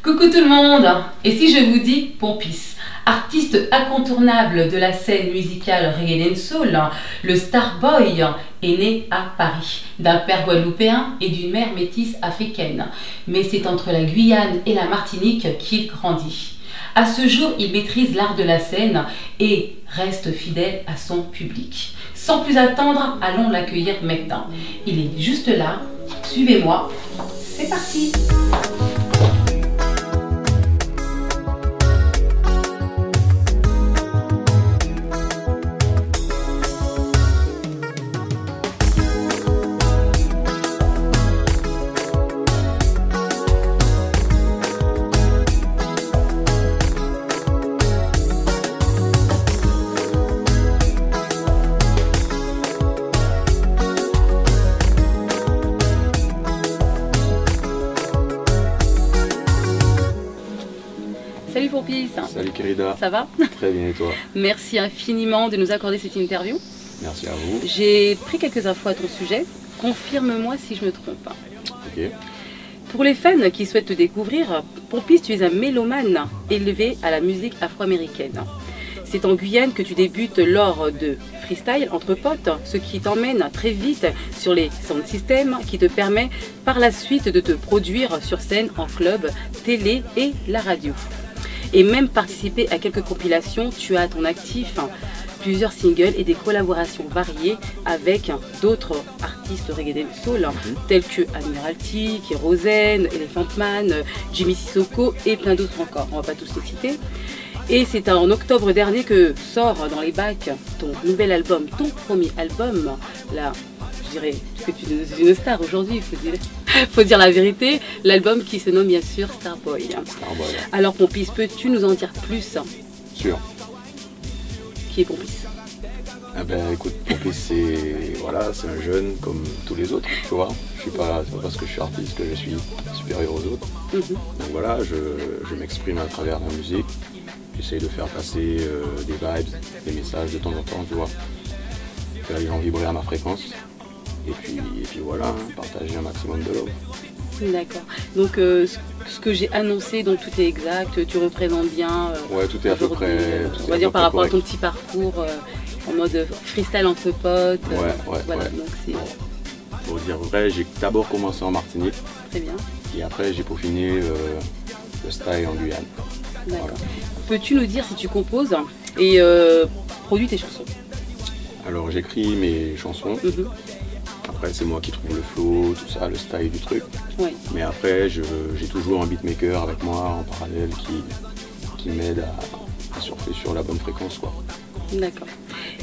Coucou tout le monde. Et si je vous dis Pompis, artiste incontournable de la scène musicale reggae soul, le Starboy est né à Paris, d'un père guadeloupéen et d'une mère métisse africaine. Mais c'est entre la Guyane et la Martinique qu'il grandit. À ce jour, il maîtrise l'art de la scène et reste fidèle à son public. Sans plus attendre, allons l'accueillir maintenant. Il est juste là. Suivez-moi. C'est parti. Salut Pompis. Salut Kérida. Ça va? Très bien et toi? Merci infiniment de nous accorder cette interview. Merci à vous. J'ai pris quelques infos à ton sujet. Confirme-moi si je me trompe. Ok. Pour les fans qui souhaitent te découvrir, Pompis, tu es un mélomane élevé à la musique afro-américaine. C'est en Guyane que tu débutes lors de freestyle entre potes, ce qui t'emmène très vite sur les sound systems qui te permet par la suite de te produire sur scène en club, télé et la radio. Et même participer à quelques compilations, tu as à ton actif plusieurs singles et des collaborations variées avec d'autres artistes reggae soul tels que Admiralty, Kérosène, Elephant Man, Jimmy Sissoko et plein d'autres encore. On va pas tous les citer. Et c'est en octobre dernier que sort dans les bacs ton nouvel album, ton premier album. Là, je dirais que tu es une star aujourd'hui, faut dire la vérité. L'album qui se nomme bien sûr Starboy. Starboy. Alors Pompis, peux-tu nous en dire plus? Sûr. Qui est Pompis? Ah ben écoute, Pompis c'est un jeune comme tous les autres, tu vois. C'est pas parce que je suis artiste que je suis supérieur aux autres. Donc voilà, je m'exprime à travers la musique. J'essaye de faire passer des vibes, des messages de temps en temps, tu vois. Faire les gens vibrer à ma fréquence. Et puis voilà, partager un maximum de love. D'accord. Donc ce que j'ai annoncé, donc tout est exact, tu représentes bien. Ouais, tout est à peu près. On va dire par rapport à ton petit parcours en mode freestyle entre potes. Voilà, donc c'est. Pour dire vrai, j'ai d'abord commencé en Martinique. Très bien. Et après j'ai peaufiné le style en Guyane. D'accord. Voilà. Peux-tu nous dire si tu composes et produis tes chansons? Alors j'écris mes chansons. Après c'est moi qui trouve le flow, tout ça, le style du truc. Ouais. Mais après j'ai toujours un beatmaker avec moi en parallèle qui m'aide à surfer sur la bonne fréquence, quoi. D'accord.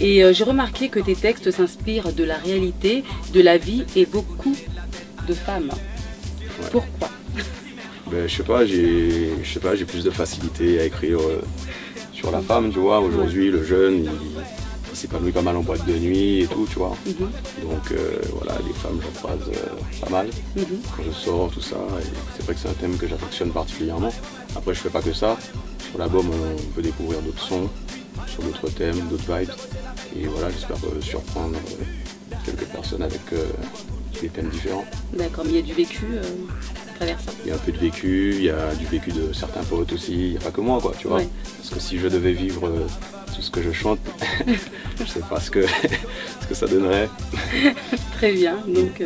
Et j'ai remarqué que tes textes s'inspirent de la réalité, de la vie et beaucoup de femmes. Ouais. Pourquoi? Ben, je sais pas, j'ai plus de facilité à écrire sur la femme, tu vois. Aujourd'hui, le jeune, il s'épanouit pas mal en boîte de nuit et tout, tu vois. Donc voilà, les femmes, j'en croise pas mal quand je sors, tout ça. C'est vrai que c'est un thème que j'affectionne particulièrement. Après, je fais pas que ça. Sur l'album, on peut découvrir d'autres sons, sur d'autres thèmes, d'autres vibes. Et voilà, j'espère surprendre quelques personnes avec des thèmes différents. D'accord, mais il y a du vécu à travers ça. Il y a un peu de vécu, il y a du vécu de certains potes aussi, il n'y a pas que moi, quoi, tu vois. Ouais. Parce que si je devais vivre tout ce que je chante, je sais pas ce que ça donnerait. Très bien, donc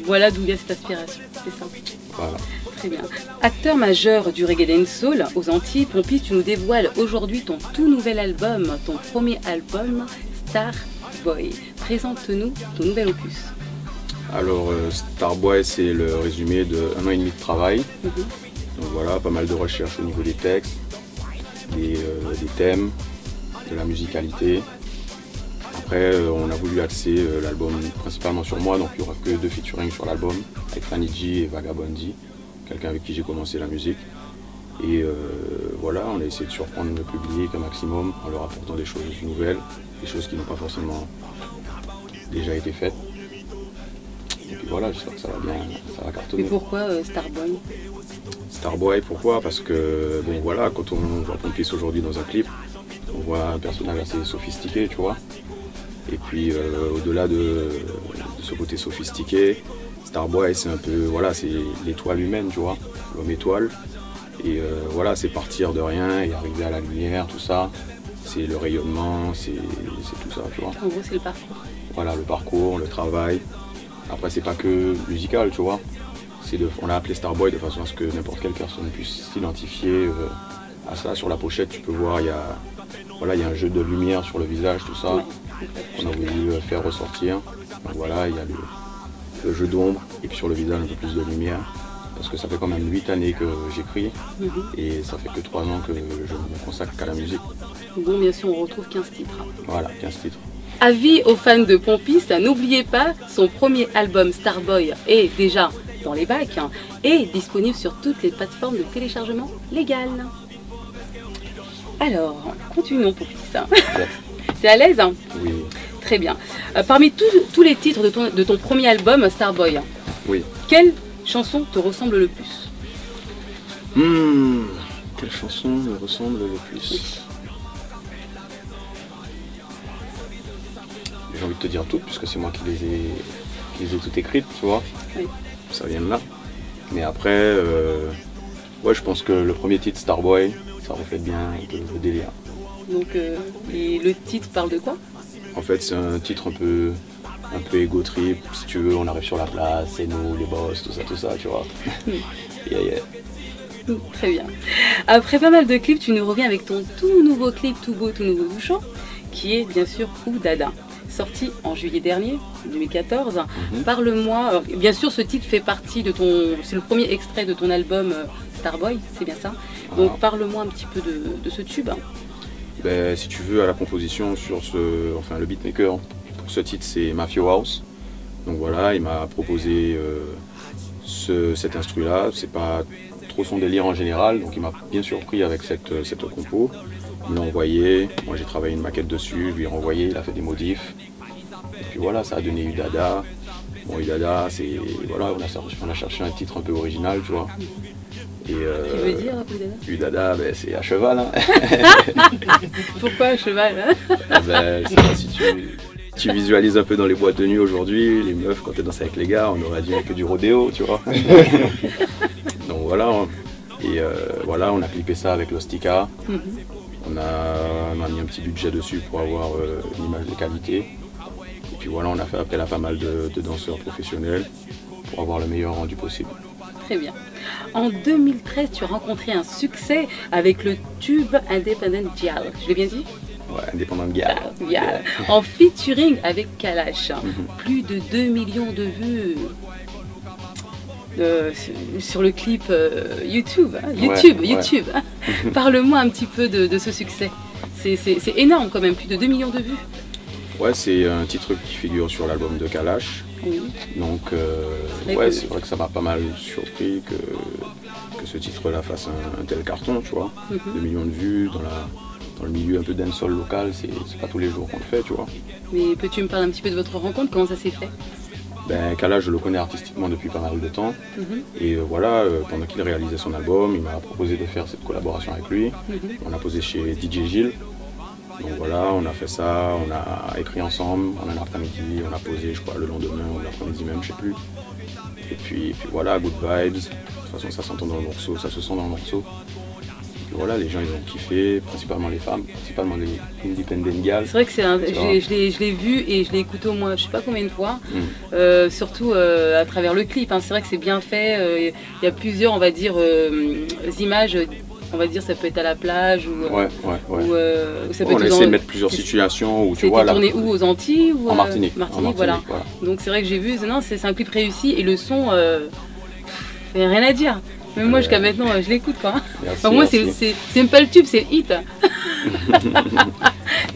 voilà d'où vient cette aspiration, c'est ça. Voilà. Très bien. Acteur majeur du reggae soul aux Antilles, Pompis, tu nous dévoiles aujourd'hui ton tout nouvel album, ton premier album, Starboy. Présente-nous ton nouvel opus. Alors Starboy, c'est le résumé d'1 an et demi de travail. Donc voilà, pas mal de recherches au niveau des textes, des thèmes, de la musicalité. Après, on a voulu axer l'album principalement sur moi, donc il n'y aura que 2 featuring sur l'album, avec Fanny G et Vagabondy, quelqu'un avec qui j'ai commencé la musique. Et voilà, on a essayé de surprendre le public un maximum en leur apportant des choses nouvelles, des choses qui n'ont pas forcément déjà été faites. Et puis voilà, j'espère que ça va bien, ça va cartonner. Mais pourquoi Starboy? Starboy, pourquoi? Parce que bon voilà, quand on voit Pompis aujourd'hui dans un clip, on voit un personnage assez sophistiqué, tu vois. Et puis au-delà de ce côté sophistiqué, Starboy c'est un peu, voilà, c'est l'étoile humaine, tu vois, l'homme étoile. Et voilà, c'est partir de rien et arriver à la lumière, tout ça. C'est le rayonnement, c'est tout ça, tu vois. En gros, c'est le parcours. Voilà, le parcours, le travail. Après, c'est pas que musical, tu vois. On l'a appelé Starboy de façon à ce que n'importe quelle personne puisse s'identifier à ça. Sur la pochette, tu peux voir, il y a un jeu de lumière sur le visage, tout ça, qu'on a voulu faire ressortir. Donc voilà, il y a le jeu d'ombre et puis sur le visage un peu plus de lumière. Parce que ça fait quand même 8 années que j'écris et ça fait que 3 ans que je me consacre qu'à la musique. Bon, bien sûr, on retrouve 15 titres. Voilà, 15 titres. Avis aux fans de Pompis, n'oubliez pas, son premier album Starboy est déjà dans les bacs et disponible sur toutes les plateformes de téléchargement légales. Alors, continuons Pompis. T'es à l'aise? Oui. Très bien. Parmi tous les titres de ton premier album Starboy, Oui. quelle chanson te ressemble le plus? Quelle chanson me ressemble le plus? J'ai envie de te dire toutes, puisque c'est moi qui les ai toutes écrites, tu vois. Oui. Ça vient de là. Mais après, ouais, je pense que le premier titre, Starboy, ça reflète bien un peu le délire. Donc, et le titre parle de quoi? En fait, c'est un titre un peu ego trip. Si tu veux, on arrive sur la place, c'est nous, les boss, tout ça, tu vois. Yeah. Très bien. Après pas mal de clips, tu nous reviens avec ton tout nouveau clip, tout beau, tout nouveau, tout chaud, qui est bien sûr Ouh Dada, sorti en juillet dernier, 2014. Parle-moi, bien sûr ce titre fait partie de c'est le premier extrait de ton album Starboy, c'est bien ça. Donc parle-moi un petit peu de ce tube. Ben, si tu veux, à la composition sur le beatmaker pour ce titre, c'est Mafio House. Donc voilà, il m'a proposé cet instru-là. C'est pas trop son délire en général, donc il m'a bien surpris avec cette compo. Il me l'a envoyé, moi j'ai travaillé une maquette dessus, je lui ai renvoyé, il a fait des modifs. Et puis voilà, ça a donné Udada. Bon, Udada, c'est. Voilà, on a cherché un titre un peu original, tu vois. Et, Tu veux dire Udada? Udada, ben, c'est à cheval. Hein. Pourquoi à cheval hein? Ben, je sais pas si tu visualises un peu dans les boîtes de nuit aujourd'hui, les meufs, quand tu danses avec les gars, on aurait dit un peu du rodéo, tu vois. Donc voilà. Et voilà, on a clippé ça avec l'Ostica. On a mis un petit budget dessus pour avoir une image de qualité. Et puis voilà, on a fait appel à pas mal de danseurs professionnels pour avoir le meilleur rendu possible. Très bien. En 2013, tu as rencontré un succès avec le tube Independent Gyal. Je l'ai bien dit? Ouais, Independent Gyal. Yeah. En featuring avec Kalash. Plus de 2 millions de vues sur le clip YouTube. Hein. YouTube. Hein. Parle-moi un petit peu de ce succès. C'est énorme quand même, plus de 2 millions de vues. Ouais, c'est un titre qui figure sur l'album de Kalash. Oui. Donc, ouais, c'est vrai que ça m'a pas mal surpris que ce titre-là fasse un tel carton, tu vois. 2 millions de vues dans le milieu un peu dancehall local, c'est pas tous les jours qu'on le fait, tu vois. Mais peux-tu me parler un petit peu de votre rencontre, comment ça s'est fait? Ben, Kalash, je le connais artistiquement depuis pas mal de temps. Et voilà, pendant qu'il réalisait son album, il m'a proposé de faire cette collaboration avec lui. On a posé chez DJ Gilles. Donc voilà, on a fait ça, on a écrit ensemble en un après-midi, on a posé, je crois, le lendemain ou l'après-midi même, je sais plus. Et puis voilà, good vibes. De toute façon, ça s'entend dans le morceau, ça se sent dans le morceau. Et puis voilà, les gens, ils ont kiffé, principalement les femmes, principalement les Independent Gyal. C'est vrai que je l'ai vu et je l'ai écouté au moins, je sais pas combien de fois, surtout à travers le clip. Hein. C'est vrai que c'est bien fait, il y a plusieurs, on va dire, images. On va dire ça peut être à la plage ou, ouais. Ou ça peut on être a essayé de mettre plusieurs situations où tu vois là. Tourné où, aux Antilles ou en Martinique. Voilà. Donc c'est vrai que j'ai vu, non, c'est un clip réussi et le son, rien à dire. Même moi jusqu'à maintenant je l'écoute quoi. Enfin, moi c'est même pas le tube, c'est le hit.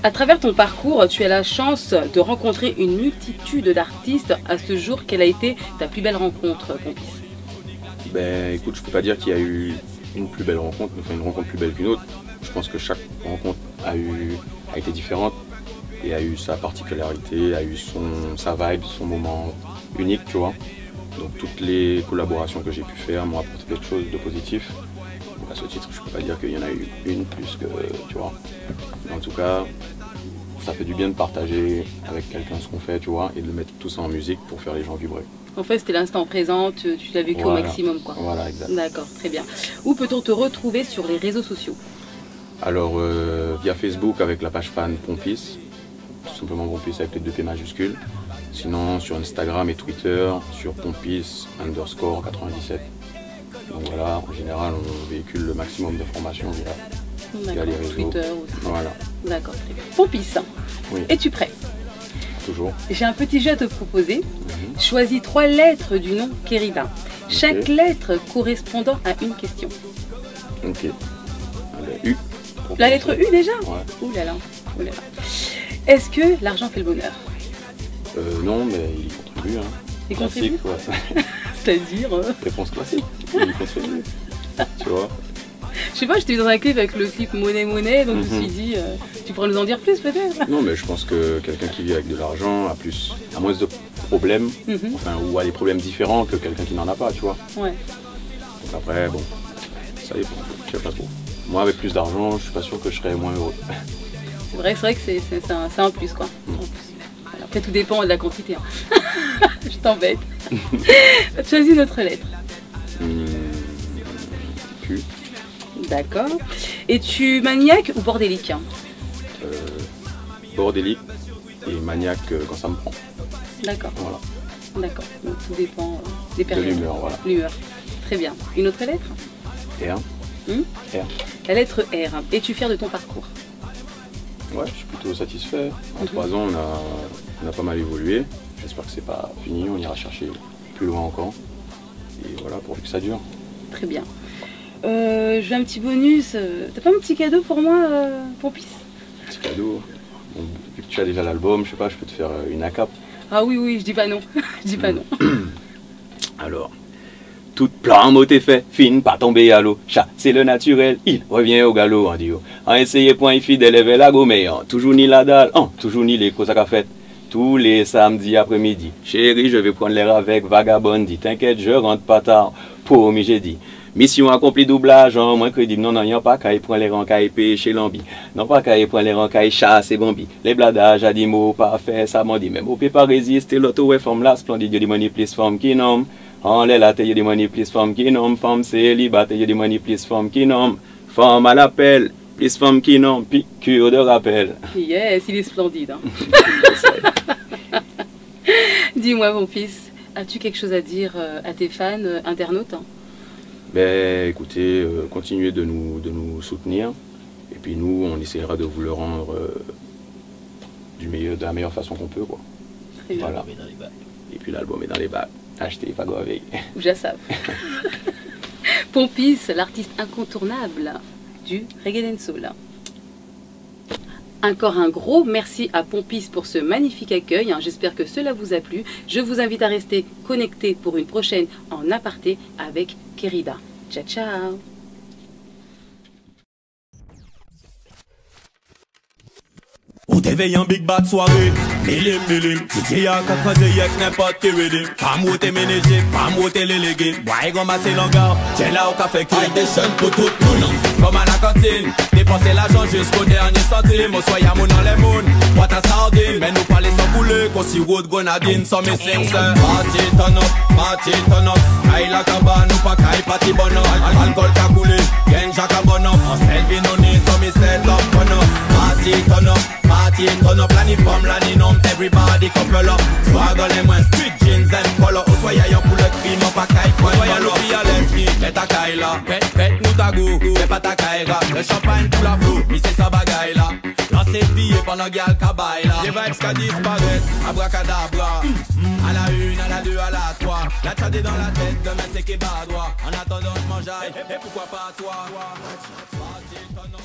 À travers ton parcours, tu as la chance de rencontrer une multitude d'artistes. À ce jour, quelle a été ta plus belle rencontre, Pompis? Ben écoute, je peux pas dire qu'il y a eu une plus belle rencontre, enfin une rencontre plus belle qu'une autre. Je pense que chaque rencontre a été différente et a eu sa particularité, a eu sa vibe, son moment unique, tu vois. Donc toutes les collaborations que j'ai pu faire m'ont apporté quelque chose de positif. Donc à ce titre, je peux pas dire qu'il y en a eu une plus que, tu vois. Mais en tout cas, ça fait du bien de partager avec quelqu'un ce qu'on fait, tu vois, et de mettre tout ça en musique pour faire les gens vibrer. En fait, c'était l'instant présent, tu l'as vécu au maximum, quoi. Voilà, exact. D'accord, très bien. Où peut-on te retrouver sur les réseaux sociaux? Alors, via Facebook avec la page fan Pompis, tout simplement Pompis avec les 2 P majuscules. Sinon, sur Instagram et Twitter, sur Pompis_97. Donc voilà, en général, on véhicule le maximum d'informations via les réseaux. Twitter aussi. Voilà. D'accord, très bien. Pompis, Oui. es-tu prêt? Toujours. J'ai un petit jeu à te proposer. Choisis 3 lettres du nom Kérida. Chaque lettre correspondant à une question. Ok. Allez, U. La lettre U déjà? Ouais. Ouh là là, ouh là là. Est-ce que l'argent fait le bonheur? Non, mais il contribue. Hein. Il contribue? Ouais. C'est-à-dire Réponse classique. Il contribue. Tu vois? Je sais pas, j'étais dans un clip avec le clip Monnaie, donc je me suis dit, tu pourrais nous en dire plus peut-être? Non, mais je pense que quelqu'un qui vit avec de l'argent a moins de problèmes, enfin, ou a des problèmes différents que quelqu'un qui n'en a pas, tu vois. Ouais. Donc après, bon, ça dépend, je sais pas trop. Moi, avec plus d'argent, je suis pas sûr que je serais moins heureux. C'est vrai que c'est un plus, quoi. En plus. Voilà, après, tout dépend de la quantité. Hein. Je t'embête. Choisis une autre lettre. Q. D'accord. Es-tu maniaque ou bordélique? Bordélique et maniaque quand ça me prend. D'accord. Voilà. D'accord. Donc tout dépend des périodes. De l'humeur, voilà. L'humeur. Très bien. Une autre lettre? R. R. La lettre R. Es-tu fier de ton parcours? Ouais, je suis plutôt satisfait. En 3 ans, on a pas mal évolué. J'espère que c'est pas fini, on ira chercher plus loin encore. Et voilà, pourvu que ça dure. Très bien. Je veux un petit bonus. T'as pas un petit cadeau pour moi, Pompis? Petit cadeau. Bon, vu que tu as déjà l'album, je sais pas, je peux te faire une ACAP. Ah oui, je dis pas non. Je dis pas non. Alors, toute plan est fait, fine, pas tomber à l'eau. Chat, c'est le naturel, il revient au galop en duo. En essayer point fidèle d'élever la gomme, toujours ni la dalle, toujours ni les causes à qu'a fait. Tous les samedis après-midi. Chérie, je vais prendre l'air avec Vagabondie. T'inquiète, je rentre pas tard. Promis, j'ai dit. Mission accomplie, doublage, en moins crédible. Non, y'a pas qu'à y prendre les rangs, qu'à y pêcher l'ambi. Non, pas qu'à y prendre les rangs, qu'à y chasser Bambi. Les bladages à 10 mots, parfait, ça m'en dit. Même au pas résister, l'auto est forme la splendide. Y'a des money plus forme qui nomme. En l'air, là, y'a des money plus forme qui nomme. Femme célibataire, y'a des money plus forme qui nomme. Femme à l'appel, plus forme qui nomme. Piqûre de rappel. Yes, il est splendide. Hein. Dis-moi, mon fils, as-tu quelque chose à dire à tes fans, internautes? Ben, écoutez, continuez de nous soutenir. Et puis nous, on essaiera de vous le rendre de la meilleure façon qu'on peut, quoi. Très bien. Voilà. Et puis l'album est dans les bacs. Achetez, pas gravé. Ou je savais. Pompis, l'artiste incontournable du reggae dancehall. Encore un gros merci à Pompis pour ce magnifique accueil. J'espère que cela vous a plu. Je vous invite à rester connectés pour une prochaine en aparté avec Kérida. Ciao, ciao. Ou te veille en big bad soirée, milim, DJ y'a qu'à croiser y'a que n'importe qui ready. Femme ou te ménager, femme ou te lélégué. Boy, ramasser l'hangar, tiens là au café qui des jeunes pour tout le monde. Comme à la cantine, dépenser l'argent jusqu'au dernier centime. Au soir y'a mon dans les mounes, boîte à sardine. Mais nous parler sans couler, qu'on s'y route grenadine. Sans mes sings, party turn up. Aïe la cabane, ou pas caille, party bon up. Alcool qu'a coulé, genja qu'a bon up. En selfie non ni, sans mes set up, bon up. Party turn up, la ni forme, la ni nom, everybody couple up. Swag on les moins, street jeans and polo. Au soir y'a pour le crime, en pas caille, point soir y'a l'oubli à l'esprit. Mets ta caille là, pète nous ta goût, fais pas ta caille là. Le champagne pour la flou, mais c'est sa bagaille là. Lancer billet pendant gal cabaye là. Les vibes qu'a disparaître, abracadabra. À la 1, à la 2, à la 3. La tchade est dans la tête, demain c'est qu'est bas droit. En attendant je mangeaille, et pourquoi pas toi? Party turn up.